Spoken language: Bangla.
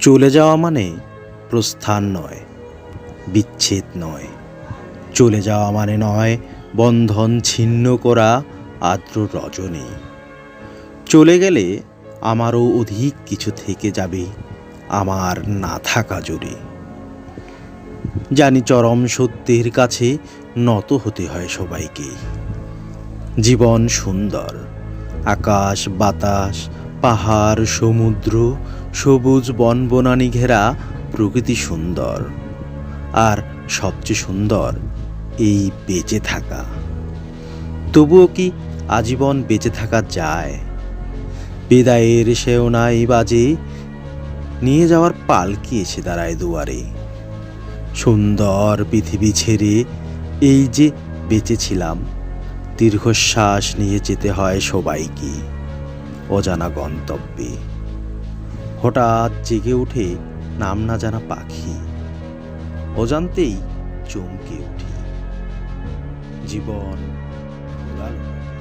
চলে যাওয়া মানে প্রস্থান নয়, বিচ্ছেদ নয়। চলে যাওয়া মানে নয় বন্ধন ছিন্ন করা আর্দ্র রজনী। চলে গেলে আমারও অধিক কিছু থেকে যাবে আমার না থাকা জুড়ে। জানি চরম সত্যের কাছে নত হতে হয় সবাইকে। জীবন সুন্দর, আকাশ বাতাস, পাহাড় সমুদ্র, সবুজ বনবনানি ঘেরা প্রকৃতি সুন্দর। আর সবচেয়ে সুন্দর এই বেঁচে থাকা। তবুও কি আজীবন বেঁচে থাকা যায়? বিদায়ের শেওনাই বাজে, নিয়ে যাওয়ার পালকি এসে দাঁড়ায় দুয়ারে। সুন্দর পৃথিবী ছেড়ে এই যে বেঁচেছিলাম, দীর্ঘশ্বাস নিয়ে যেতে হয় সবাইকে অজানা গন্তব্যে। হঠাৎ জেগে উঠে নাম না জানা পাখি, অজান্তেই চমকে উঠি। জীবন ফুরালো।